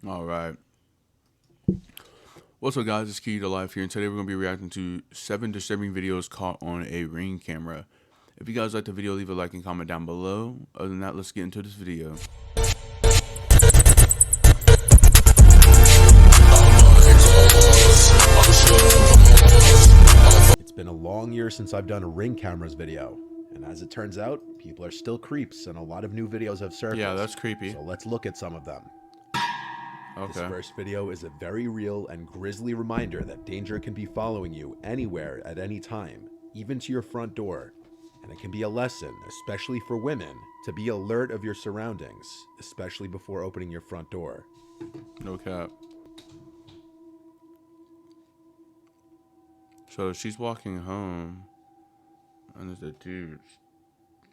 All right. What's up, guys? It's Key to Life here, and today we're going to be reacting to 7 disturbing videos caught on a Ring camera. If you guys like the video, leave a like and comment down below. Other than that, let's get into this video. It's been a long year since I've done a Ring cameras video, and as it turns out, people are still creeps and a lot of new videos have surfaced. Yeah, that's creepy. So let's look at some of them. Okay. This first video is a very real and grisly reminder that danger can be following you anywhere at any time, even to your front door. And it can be a lesson, especially for women, to be alert of your surroundings, especially before opening your front door. No cap. So she's walking home, and there's a dude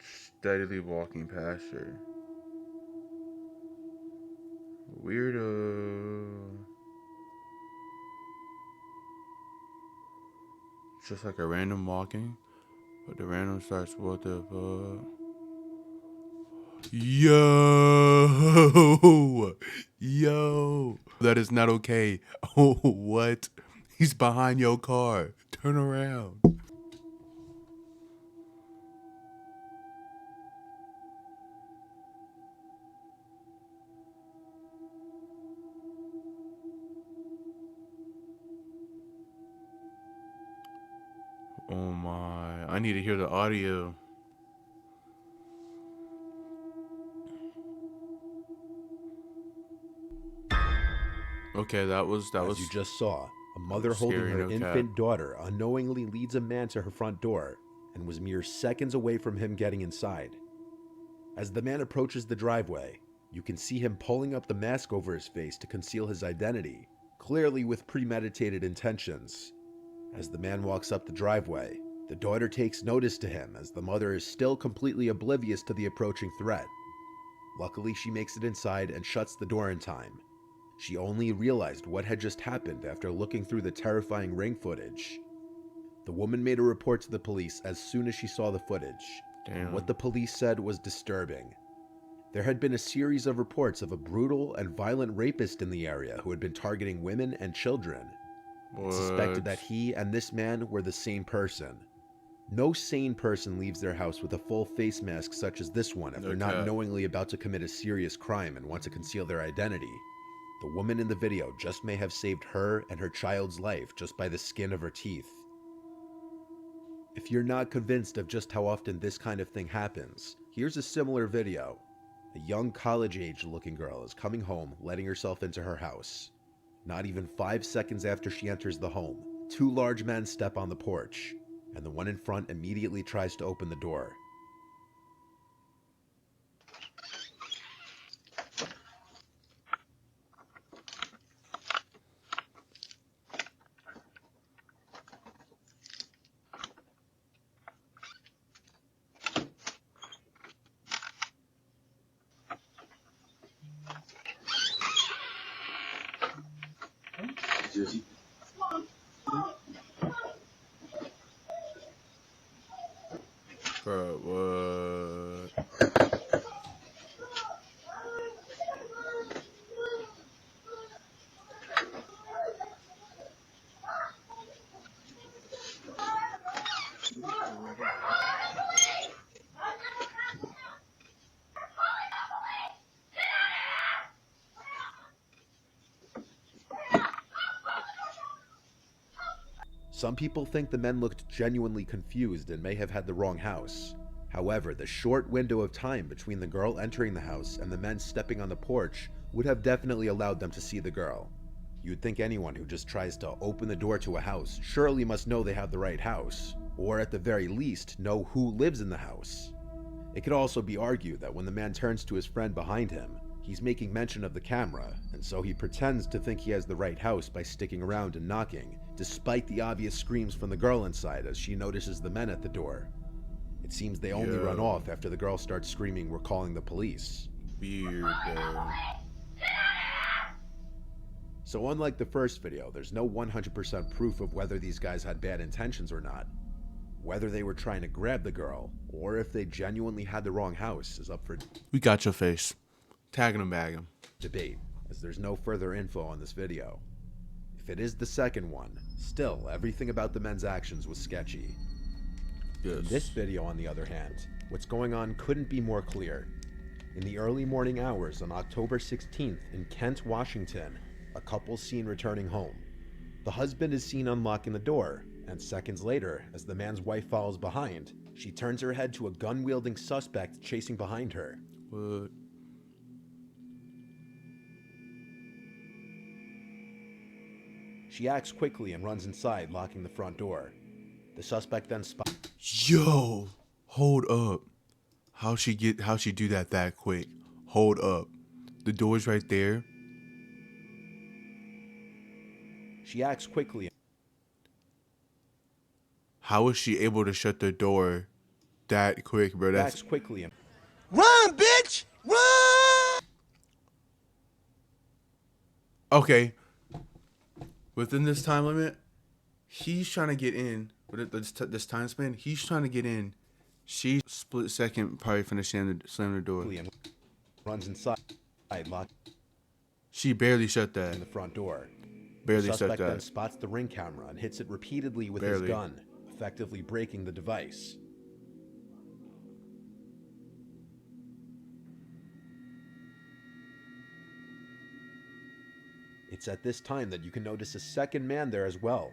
steadily walking past her. Weirdo. It's just like a random walking, but the random starts, what the fuck? Yo, that is not okay. Oh, what? He's behind your car. Turn around. Oh my, I need to hear the audio. Okay, that was As you just saw, a mother holding scary, her no cap. infant daughter unknowingly leads a man to her front door and was mere seconds away from him getting inside. As the man approaches the driveway, you can see him pulling up the mask over his face to conceal his identity, clearly with premeditated intentions. As the man walks up the driveway, the daughter takes notice to him as the mother is still completely oblivious to the approaching threat. Luckily, she makes it inside and shuts the door in time. She only realized what had just happened after looking through the terrifying Ring footage. The woman made a report to the police as soon as she saw the footage. Damn. What the police said was disturbing. There had been a series of reports of a brutal and violent rapist in the area who had been targeting women and children. It's suspected that he and this man were the same person. No sane person leaves their house with a full face mask such as this one if they're not knowingly about to commit a serious crime and want to conceal their identity. The woman in the video just may have saved her and her child's life just by the skin of her teeth. If you're not convinced of just how often this kind of thing happens, here's a similar video. A young college-age looking girl is coming home, letting herself into her house. Not even 5 seconds after she enters the home, 2 large men step on the porch, and the one in front immediately tries to open the door. Bro, what? Some people think the men looked genuinely confused and may have had the wrong house. However, the short window of time between the girl entering the house and the men stepping on the porch would have definitely allowed them to see the girl. You'd think anyone who just tries to open the door to a house surely must know they have the right house, or at the very least know who lives in the house. It could also be argued that when the man turns to his friend behind him, he's making mention of the camera, and so he pretends to think he has the right house by sticking around and knocking, despite the obvious screams from the girl inside as she notices the men at the door. It seems they only run off after the girl starts screaming, "We're calling the police." Weird, bro. So unlike the first video, there's no 100% proof of whether these guys had bad intentions or not. Whether they were trying to grab the girl, or if they genuinely had the wrong house is up for We got your face. Tagging him, bag him. debate. as there's no further info on this video. If it is the second one, still, everything about the men's actions was sketchy. Yes. In this video, on the other hand, what's going on couldn't be more clear. In the early morning hours on October 16th in Kent, Washington, a couple's seen returning home. The husband is seen unlocking the door, and seconds later, as the man's wife follows behind, she turns her head to a gun-wielding suspect chasing behind her. What? She acts quickly and runs inside, locking the front door. The suspect then spots. Yo, hold up. How she do that quick? Hold up. The door's right there. She acts quickly. How is she able to shut the door that quick, bro? That's Acts quickly and Run, bitch! Run! okay. Within this time limit, he's trying to get in. With this time span, he's trying to get in. She split second probably finna slam the door. and runs inside, locking She barely shut that. the front door. Barely The shut suspect then that. spots the ring camera and hits it repeatedly with Barely. his gun, effectively breaking the device. It's at this time that you can notice a second man there as well.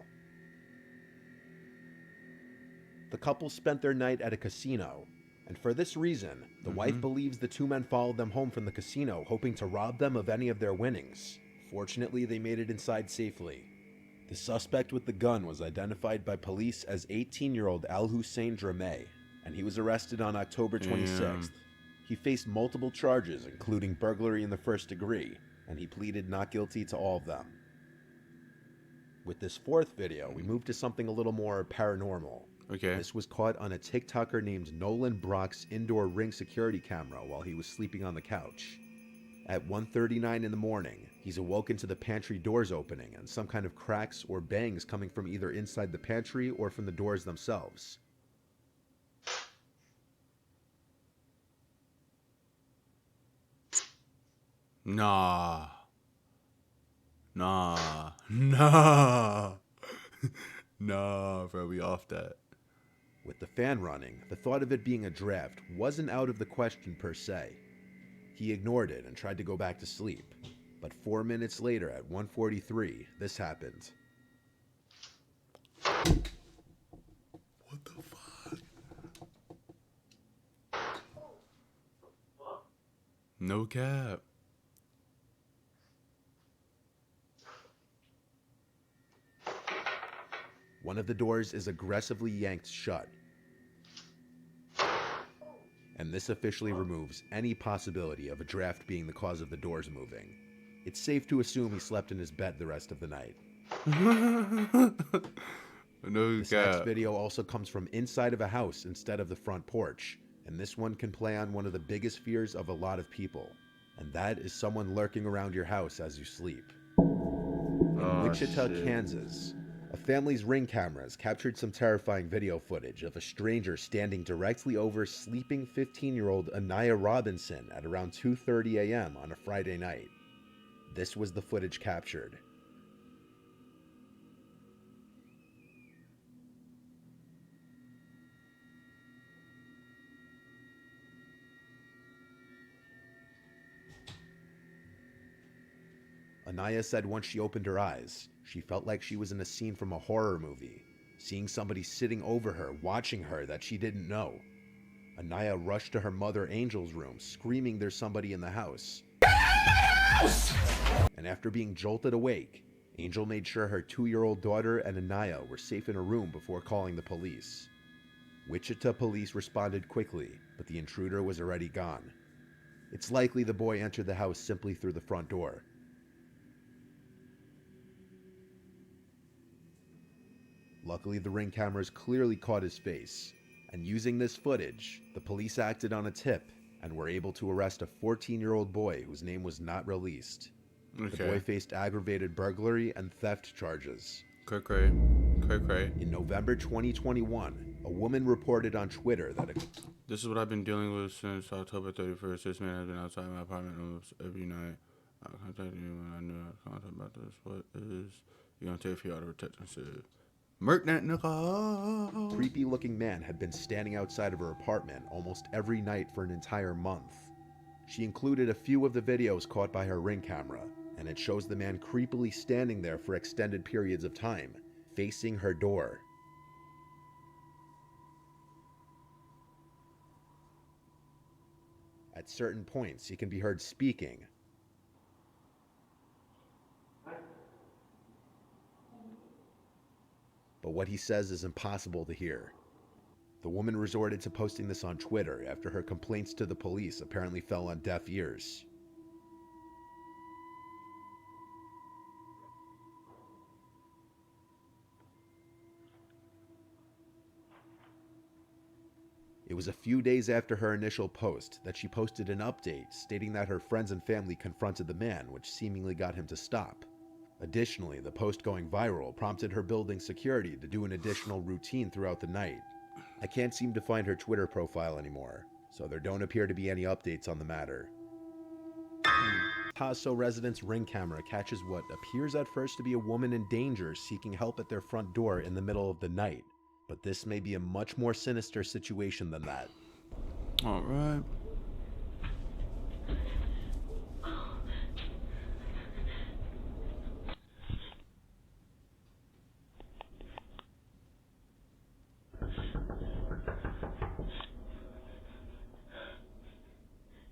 The couple spent their night at a casino, and for this reason, the wife believes the two men followed them home from the casino, hoping to rob them of any of their winnings. Fortunately, they made it inside safely. The suspect with the gun was identified by police as 18-year-old Al Hussein Drameh, and he was arrested on October 26th. Damn. He faced multiple charges, including burglary in the first degree, and he pleaded not guilty to all of them. With this fourth video, we move to something a little more paranormal. Okay. This was caught on a TikToker named Nolan Brock's indoor ring security camera while he was sleeping on the couch. At 1:39 in the morning, he's awoken to the pantry doors opening and some kind of cracks or bangs coming from either inside the pantry or from the doors themselves. Nah. Nah. Nah. Nah, bro, we off that. With the fan running, the thought of it being a draft wasn't out of the question per se. He ignored it and tried to go back to sleep. But 4 minutes later at 1:43, this happened. What the fuck? No cap. One of the doors is aggressively yanked shut. And this officially removes any possibility of a draft being the cause of the doors moving. It's safe to assume he slept in his bed the rest of the night. No This next cap. video also comes from inside of a house instead of the front porch, and this one can play on one of the biggest fears of a lot of people, and that is someone lurking around your house as you sleep. In Wichita, shit. Kansas, a family's ring cameras captured some terrifying video footage of a stranger standing directly over sleeping 15-year-old Anaya Robinson at around 2:30 a.m. on a Friday night. This was the footage captured. Anaya said once she opened her eyes, she felt like she was in a scene from a horror movie, seeing somebody sitting over her, watching her that she didn't know. Anaya rushed to her mother Angel's room, screaming there's somebody in the house. And after being jolted awake, Angel made sure her 2-year-old daughter and Anaya were safe in a room before calling the police. Wichita police responded quickly, but the intruder was already gone. It's likely the boy entered the house simply through the front door. Luckily, the ring cameras clearly caught his face, and using this footage, the police acted on a tip and were able to arrest a 14-year-old boy whose name was not released. The boy faced aggravated burglary and theft charges. Cray. In November 2021, a woman reported on Twitter that This is what I've been dealing with since October 31st. This man has been outside my apartment almost every night. I contacted you when I knew I was contact about this. What is you gonna take for y'all to protect and said, Merc that nigga. Creepy looking man had been standing outside of her apartment almost every night for an entire month. She included a few of the videos caught by her Ring camera, and it shows the man creepily standing there for extended periods of time, facing her door. At certain points, he can be heard speaking. But what he says is impossible to hear. The woman resorted to posting this on Twitter after her complaints to the police apparently fell on deaf ears. It was a few days after her initial post that she posted an update stating that her friends and family confronted the man, which seemingly got him to stop. Additionally, the post going viral prompted her building security to do an additional routine throughout the night. I can't seem to find her Twitter profile anymore, so there don't appear to be any updates on the matter. Paso residents' Ring camera catches what appears at first to be a woman in danger seeking help at their front door in the middle of the night. But this may be a much more sinister situation than that. All right.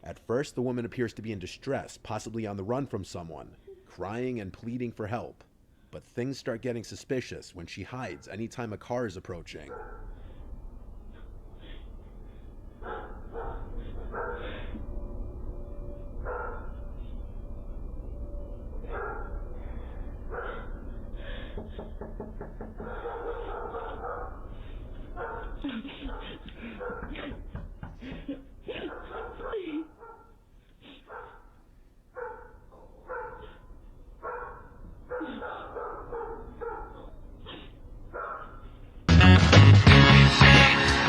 At first, the woman appears to be in distress, possibly on the run from someone, crying and pleading for help. But things start getting suspicious when she hides anytime a car is approaching.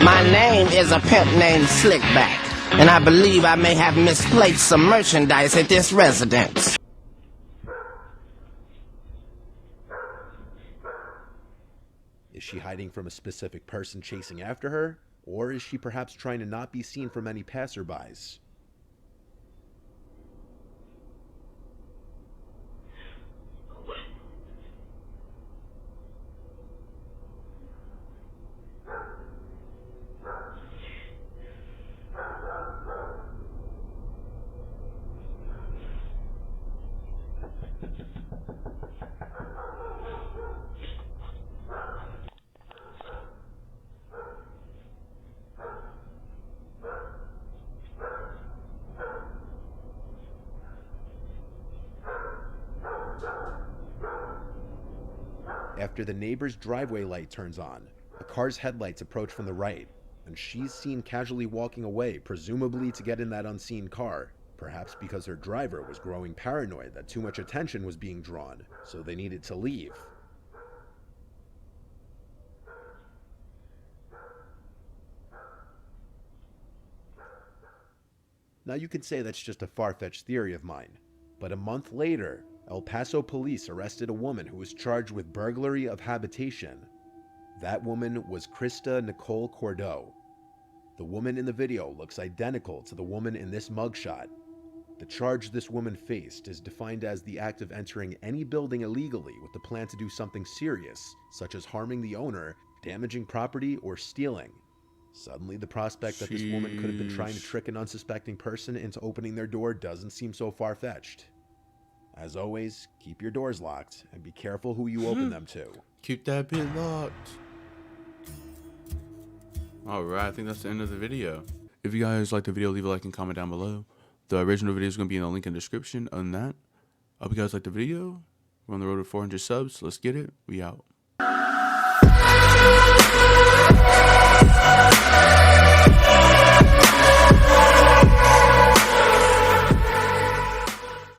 My name is a pimp named Slickback, and I believe I may have misplaced some merchandise at this residence. Is she hiding from a specific person chasing after her? Or is she perhaps trying to not be seen from any passerbys? After the neighbor's driveway light turns on, a car's headlights approach from the right, and she's seen casually walking away, presumably to get in that unseen car, perhaps because her driver was growing paranoid that too much attention was being drawn, so they needed to leave. Now you could say that's just a far-fetched theory of mine, but a month later, El Paso police arrested a woman who was charged with burglary of habitation. That woman was Krista Nicole Cordeaux. The woman in the video looks identical to the woman in this mugshot. The charge this woman faced is defined as the act of entering any building illegally with the plan to do something serious, such as harming the owner, damaging property, or stealing. Suddenly, the prospect that this woman could have been trying to trick an unsuspecting person into opening their door doesn't seem so far-fetched. As always, keep your doors locked and be careful who you open them to. Keep that bit locked. Alright, I think that's the end of the video. If you guys liked the video, leave a like and comment down below. The original video is going to be in the link in the description. Other than that, I hope you guys liked the video. We're on the road to 400 subs. Let's get it. We out.